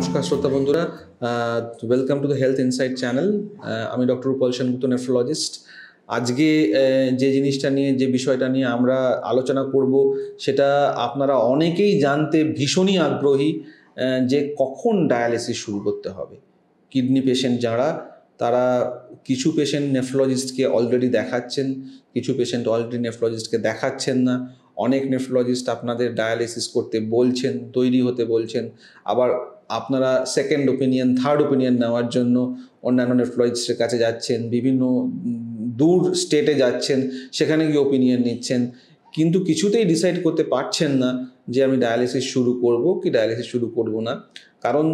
নমস্কার শ্রোতা বন্ধুরা, welcome to the health insight channel. আমি ডক্টর রূপল সেনগুপ্ত, নেফ্রোলজিস্ট। আজকে যে জিনিসটা নিয়ে, যে বিষয়টা নিয়ে আমরা আলোচনা করব, সেটা আপনারা অনেকেই জানতে ভীষণই আগ্রহী, যে কখন ডায়ালিসিস শুরু করতে হবে। কিডনি পেশেন্ট যারা, তারা কিছু পেশেন্ট নেফ্রোলজিস্টকে অলরেডি দেখাচ্ছেন, কিছু পেশেন্ট অলরেডি নেফ্রোলজিস্টকে দেখাচ্ছেন না। অনেক নেফ্রোলজিস্ট আপনাদের ডায়ালিসিস করতে বলছেন, তৈরি হতে বলছেন। আবার আপনারা সেকেন্ড ওপিনিয়ন, থার্ড ওপিনিয়ন নেওয়ার জন্য অন্যান্য নেফ্রোলজিস্টের কাছে যাচ্ছেন, বিভিন্ন দূর স্টেটে যাচ্ছেন, সেখানে গিয়ে ওপিনিয়ন নিচ্ছেন, কিন্তু কিছুতেই ডিসাইড করতে পারছেন না যে আমি ডায়ালিসিস শুরু করব কি ডায়ালিসিস শুরু করব না। কারণ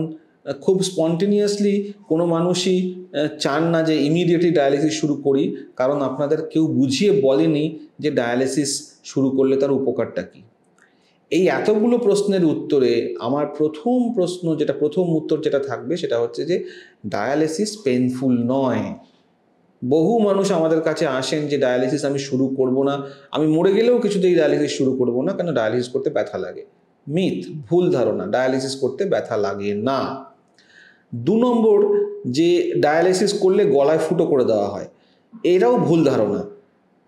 খুব স্পন্টেনিয়াসলি কোনো মানুষই চান না যে ইমিডিয়েটলি ডায়ালিসিস শুরু করি, কারণ আপনাদের কেউ বুঝিয়ে বলেনি যে ডায়ালিসিস শুরু করলে তার উপকারটা কী। এই এতগুলো প্রশ্নের উত্তরে আমার প্রথম উত্তর যেটা থাকবে সেটা হচ্ছে যে ডায়ালিসিস পেইনফুল নয়। বহু মানুষ আমাদের কাছে আসেন যে ডায়ালিসিস আমি শুরু করব না, আমি মরে গেলেও কিছুতেই ডায়ালিসিস শুরু করব না, কেন ডায়ালিসিস করতে ব্যথা লাগে। মিথ, ভুল ধারণা, ডায়ালিসিস করতে ব্যথা লাগে না। 2 নম্বর, যে ডায়ালিসিস করলে গলায় ফুটো করে দেওয়া হয়, এটাও ভুল ধারণা।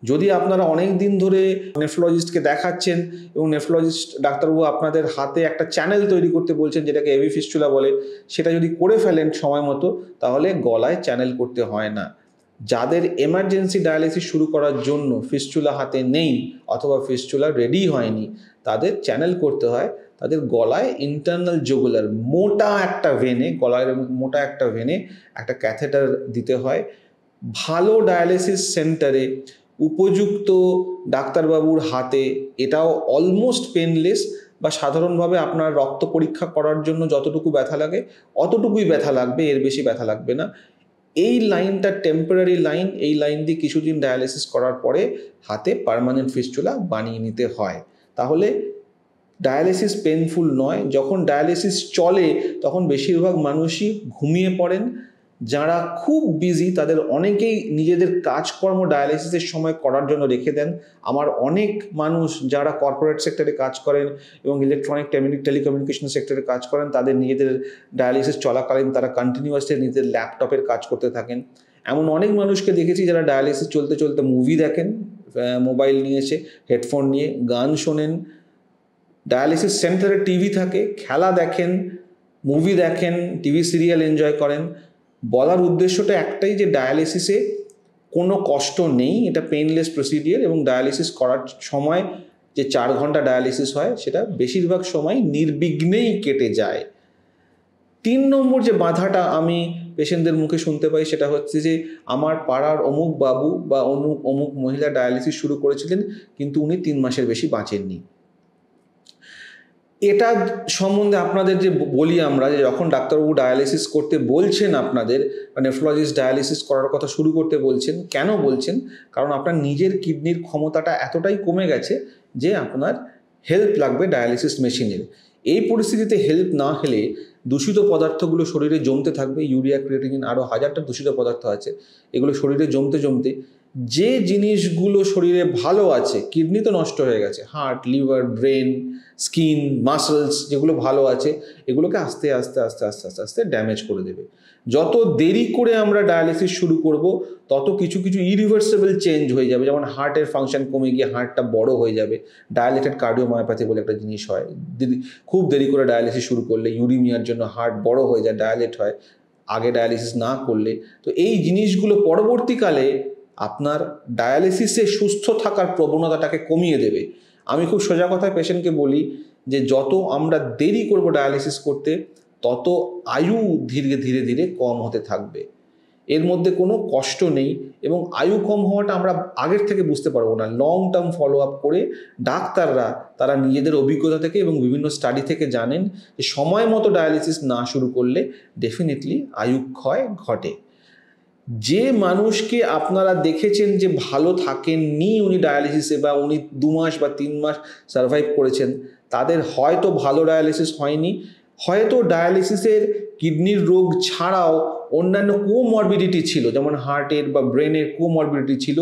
যদি আপনারা অনেক দিন ধরে নেফ্রোলজিস্টকে দেখাচ্ছেন এবং নেফ্রোলজিস্ট ডাক্তারবাবু আপনাদের হাতে একটা চ্যানেল তৈরি করতে বলছেন, যেটাকে এভি ফিস্চুলা বলে, সেটা যদি করে ফেলেন সময় মতো, তাহলে গলায় চ্যানেল করতে হয় না। যাদের এমার্জেন্সি ডায়ালিসিস শুরু করার জন্য ফিস্চুলা হাতে নেই অথবা ফিস্চুলা রেডি হয়নি, তাদের চ্যানেল করতে হয়। তাদের গলায় ইন্টারনাল জুগুলার মোটা একটা ভেনে, গলায় মোটা একটা ভেনে একটা ক্যাথেটার দিতে হয়। ভালো ডায়ালিসিস সেন্টারে উপযুক্ত ডাক্তারবাবুর হাতে এটাও অলমোস্ট পেনলেস, বা সাধারণভাবে আপনার রক্ত পরীক্ষা করার জন্য যতটুকু ব্যথা লাগে অতটুকুই ব্যথা লাগবে, এর বেশি ব্যথা লাগবে না। এই লাইনটা টেম্পোরারি লাইন, এই লাইন দিয়ে কিছুদিন ডায়ালিসিস করার পরে হাতে পার্মানেন্ট ফিস্চুলা বানিয়ে নিতে হয়। তাহলে ডায়ালিসিস পেনফুল নয়। যখন ডায়ালিসিস চলে তখন বেশিরভাগ মানুষই ঘুমিয়ে পড়েন। যারা খুব বিজি তাদের অনেকেই নিজেদের কাজকর্ম ডায়ালিসিসের সময় করার জন্য রেখে দেন। আমার অনেক মানুষ যারা কর্পোরেট সেক্টরে কাজ করেন এবং ইলেকট্রনিক টেলিকমিউনিকেশন সেক্টরে কাজ করেন, তাদের নিজেদের ডায়ালিসিস চলাকালীন তারা কন্টিনিউয়াসলি নিজেদের ল্যাপটপের কাজ করতে থাকেন। এমন অনেক মানুষকে দেখেছি যারা ডায়ালিসিস চলতে চলতে মুভি দেখেন, মোবাইল নিয়ে এসে হেডফোন নিয়ে গান শোনেন। ডায়ালিসিস সেন্টারে টিভি থাকে, খেলা দেখেন, মুভি দেখেন, টিভি সিরিয়াল এনজয় করেন। বলার উদ্দেশ্যটা একটাই, যে ডায়ালিসিসে কোনো কষ্ট নেই, এটা পেইনলেস প্রসিডিওর, এবং ডায়ালিসিস করার সময় যে 4 ঘন্টা ডায়ালিসিস হয় সেটা বেশিরভাগ সময় নির্বিঘ্নেই কেটে যায়। 3 নম্বর যে বাধাটা আমি পেশেন্টদের মুখে শুনতে পাই সেটা হচ্ছে যে আমার পাড়ার অমুক বাবু বা অমুক মহিলা ডায়ালিসিস শুরু করেছিলেন, কিন্তু উনি 3 মাসের বেশি বাঁচেননি। এটা সম্বন্ধে আপনাদের যে বলি আমরা, যে যখন ডাক্তারবাবু ডায়ালিসিস করতে বলছেন আপনাদের, বা নেফ্রোলজিস্ট ডায়ালিসিস করার কথা শুরু করতে বলছেন, কেন বলছেন? কারণ আপনার নিজের কিডনির ক্ষমতাটা এতটাই কমে গেছে যে আপনার হেল্প লাগবে ডায়ালিসিস মেশিনের। এই পরিস্থিতিতে হেল্প না হলে দূষিত পদার্থগুলো শরীরে জমতে থাকবে, ইউরিয়া, ক্রিয়েটিনিন, আরও হাজারটা দূষিত পদার্থ আছে, এগুলো শরীরে জমতে জমতে যে জিনিসগুলো শরীরে ভালো আছে, কিডনি তো নষ্ট হয়ে গেছে, heart, liver, brain, skin, muscles যেগুলো ভালো আছে, এগুলোকে আস্তে আস্তে আস্তে আস্তে আস্তে আস্তে ড্যামেজ করে দেবে। যত দেরি করে আমরা ডায়ালিসিস শুরু করব, তত কিছু কিছু ইরিভার্সেবল চেঞ্জ হয়ে যাবে। যেমন হার্টের ফাংশন কমে গিয়ে হার্টটা বড় হয়ে যাবে, ডায়ালেটেড কার্ডিওমায়োপ্যাথি বলে একটা জিনিস হয়। খুব দেরি করে ডায়ালিসিস শুরু করলে ইউরিমিয়ার জন্য হার্ট বড় হয়ে যায়, ডায়ালেট হয় আগে ডায়ালিসিস না করলে। তো এই জিনিসগুলো পরবর্তীকালে আপনার ডায়ালিসিসে সুস্থ থাকার প্রবণতাটাকে কমিয়ে দেবে। আমি খুব সোজা কথায় পেশেন্টকে বলি যে যত আমরা দেরি করব ডায়ালিসিস করতে, তত আয়ু ধীরে ধীরে ধীরে কম হতে থাকবে। এর মধ্যে কোনো কষ্ট নেই, এবং আয়ু কম হওয়াটা আমরা আগের থেকে বুঝতে পারবো না। লং টার্ম ফলো আপ করে ডাক্তাররা তারা নিজেদের অভিজ্ঞতা থেকে এবং বিভিন্ন স্টাডি থেকে জানেন যে সময় মতো ডায়ালিসিস না শুরু করলে ডেফিনেটলি আয়ু ক্ষয় ঘটে। যে মানুষকে আপনারা দেখেছেন যে ভালো থাকেননি উনি ডায়ালিসিসে, বা উনি 2 মাস বা 3 মাস সার্ভাইভ করেছেন, তাদের হয়তো ভালো ডায়ালিসিস হয়নি, হয়তো ডায়ালিসিসের কিডনির রোগ ছাড়াও অন্যান্য কোমরবিডিটি ছিল, যেমন হার্টের বা ব্রেনের কোমরবিডিটি ছিল,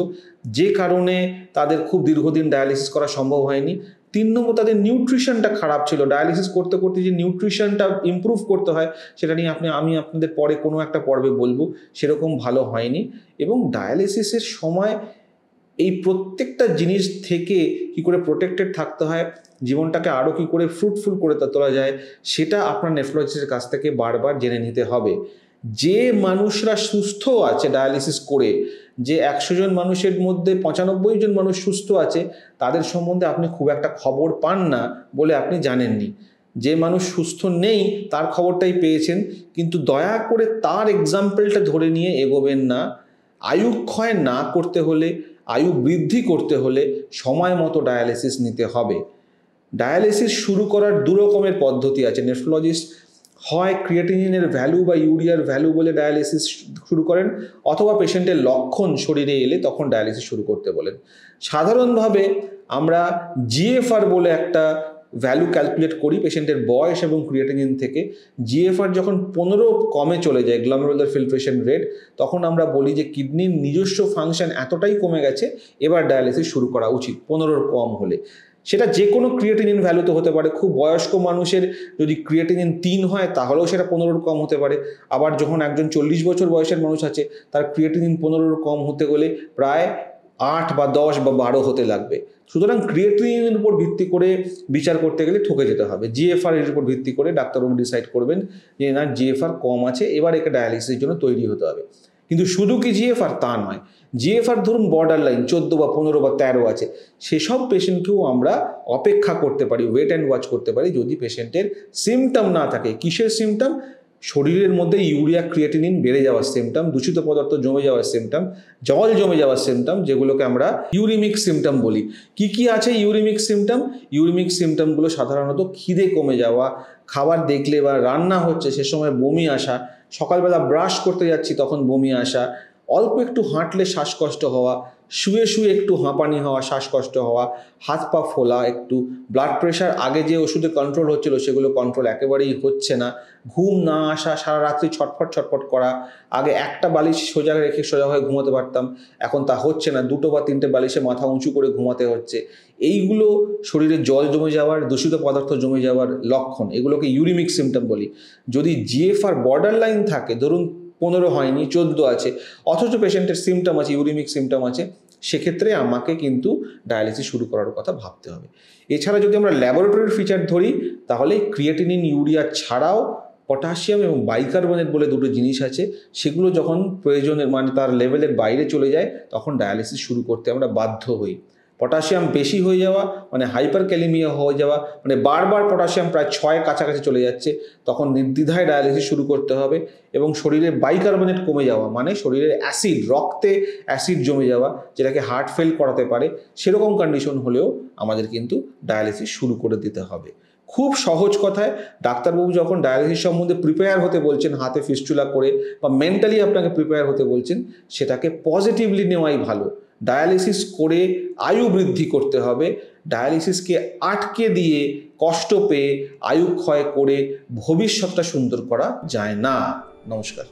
যে কারণে তাদের খুব দীর্ঘদিন ডায়ালিসিস করা সম্ভব হয়নি। 3 নম্বর তাদের নিউট্রিশনটা খারাপ ছিল। ডায়ালিসিস করতে করতে যে নিউট্রিশনটা ইমপ্রুভ করতে হয় সেটা নিয়ে আমি আপনাদের পরে কোনো একটা পর্বে বলবো, সেরকম ভালো হয়নি। এবং ডায়ালিসিসের সময় এই প্রত্যেকটা জিনিস থেকে কি করে প্রোটেক্টেড থাকতে হয়, জীবনটাকে আরও কি করে ফ্রুটফুল করে তোলা যায়, সেটা আপনার নেফ্রোলজিস্টের কাছ থেকে বারবার জেনে নিতে হবে। যে মানুষরা সুস্থ আছে ডায়ালিসিস করে, যে 100 জন মানুষের মধ্যে 95 জন মানুষ সুস্থ আছে, তাদের সম্বন্ধে আপনি খুব একটা খবর পান না বলে আপনি জানেননি। যে মানুষ সুস্থ নেই তার খবরটাই পেয়েছেন, কিন্তু দয়া করে তার এক্সাম্পলটা ধরে নিয়ে এগোবেন না। আয়ু ক্ষয় না করতে হলে, আয়ু বৃদ্ধি করতে হলে সময় মতো ডায়ালিসিস নিতে হবে। ডায়ালিসিস শুরু করার 2 রকমের পদ্ধতি আছে। নেফ্রোলজিস্ট হয় ক্রিয়েটিনিনের ভ্যালু বা ইউরিয়ার ভ্যালু বলে ডায়ালিসিস শুরু করেন, অথবা পেশেন্টের লক্ষণ শরীরে এলে তখন ডায়ালিসিস শুরু করতে বলেন। সাধারণভাবে আমরা জিএফআর বলে একটা ভ্যালু ক্যালকুলেট করি পেশেন্টের বয়স এবং ক্রিয়েটিনিন থেকে। জিএফআর যখন 15 কমে চলে যায়, গ্লোমেরুলার ফিল্ট্রেশন রেট, তখন আমরা বলি যে কিডনির নিজস্ব ফাংশন এতটাই কমে গেছে, এবার ডায়ালিসিস শুরু করা উচিত 15 কম হলে। সেটা যে কোনো ক্রিয়েটিনিন ভ্যালুতে হতে পারে। খুব বয়স্ক মানুষের যদি ক্রিয়েটিনিন 3 হয় তাহলেও সেটা 15 কম হতে পারে। আবার যখন একজন 40 বছর বয়সের মানুষ আছে, তার ক্রিয়েটিনিন 15 কম হতে গেলে প্রায় 8 বা 10 বা 12 হতে লাগবে। সুতরাং ক্রিয়েটিনিনের উপর ভিত্তি করে বিচার করতে গেলে ঠকে যেতে হবে। জিএফআর এর উপর ভিত্তি করে ডাক্তারবাবু ডিসাইড করবেন যে না, জিএফআর কম আছে, এবার একে ডায়ালিসিসের জন্য তৈরি হতে হবে। কিন্তু শুধু কি জিএফআর তা নয়, জিএফআর ধরুন বর্ডার লাইন 14 বা 15 বা 13 আছে, সেসব পেশেন্টকেও আমরা অপেক্ষা করতে পারি, ওয়েট অ্যান্ড ওয়াচ করতে পারি, যদি পেশেন্টের সিমটম না থাকে। কিসের সিমটম? শরীরের মধ্যে ইউরিয়া ক্রিয়েটিনিন বেড়ে যাওয়ার সিমটম, দূষিত পদার্থ জমে যাওয়ার সিমটম, জল জমে যাওয়ার সিমটম, যেগুলোকে আমরা ইউরিমিক সিমটম বলি। কি কি আছে ইউরিমিক সিমটম? ইউরিমিক সিমটমগুলো সাধারণত খিদে কমে যাওয়া, খাবার দেখলে বা রান্না হচ্ছে সে সময় বমি আসা, সকালবেলা ব্রাশ করতে যাচ্ছি তখন বমি আসা, অল্প একটু হাঁটলে শ্বাসকষ্ট হওয়া, শুয়ে শুয়ে একটু হাঁপানি হওয়া, শ্বাসকষ্ট হওয়া, হাত পা ফোলা, একটু ব্লাড প্রেশার আগে যে ওষুধে কন্ট্রোল হচ্ছিল সেগুলো কন্ট্রোল একেবারেই হচ্ছে না, ঘুম না আসা, সারা রাত্রি ছটফট ছটফট করা। আগে একটা বালিশ সোজা রেখে সোজা হয়ে ঘুমাতে পারতাম, এখন তা হচ্ছে না, 2 বা 3টে বালিশে মাথা উঁচু করে ঘুমাতে হচ্ছে। এইগুলো শরীরে জল জমে যাওয়ার, দূষিত পদার্থ জমে যাওয়ার লক্ষণ, এগুলোকে ইউরিমিক সিমটম বলি। যদি জিএফআর বর্ডার লাইন থাকে, ধরুন 15 হয়নি, 14 আছে, অথচ পেশেন্টের সিমটম আছে, ইউরিমিক সিমটম আছে, সেক্ষেত্রে আমাকে কিন্তু ডায়ালিসিস শুরু করার কথা ভাবতে হবে। এছাড়া যদি আমরা ল্যাবরেটরির ফিচার ধরি, তাহলে ক্রিয়েটিনিন ইউরিয়া ছাড়াও পটাশিয়াম এবং বাইকার্বনেট বলে 2টো জিনিস আছে, সেগুলো যখন প্রয়োজনের মানে তার লেভেলের বাইরে চলে যায়, তখন ডায়ালিসিস শুরু করতে আমরা বাধ্য হই। পটাশিয়াম বেশি হয়ে যাওয়া মানে হাইপার ক্যালিমিয়া হয়ে যাওয়া, মানে বারবার পটাশিয়াম প্রায় 6 কাছাকাছি চলে যাচ্ছে, তখন নির্দ্বিধায় ডায়ালিসিস শুরু করতে হবে। এবং শরীরে বাইকার্বনেট কমে যাওয়া মানে শরীরের অ্যাসিড, রক্তে অ্যাসিড জমে যাওয়া, যেটাকে হার্ট ফেল করাতে পারে, সেরকম কন্ডিশন হলেও আমাদের কিন্তু ডায়ালিসিস শুরু করে দিতে হবে। খুব সহজ কথায় ডাক্তারবাবু যখন ডায়ালিসিস সম্বন্ধে প্রিপেয়ার হতে বলছেন, হাতে ফিস্টুলা করে বা মেন্টালি আপনাকে প্রিপেয়ার হতে বলছেন, সেটাকে পজিটিভলি নেওয়াই ভালো। ডায়ালিসিস করে আয়ু বৃদ্ধি করতে হবে। ডায়ালিসিসকে আটকে দিয়ে কষ্ট পেয়ে আয়ু ক্ষয় করে ভবিষ্যৎটা সুন্দর করা যায় না। নমস্কার।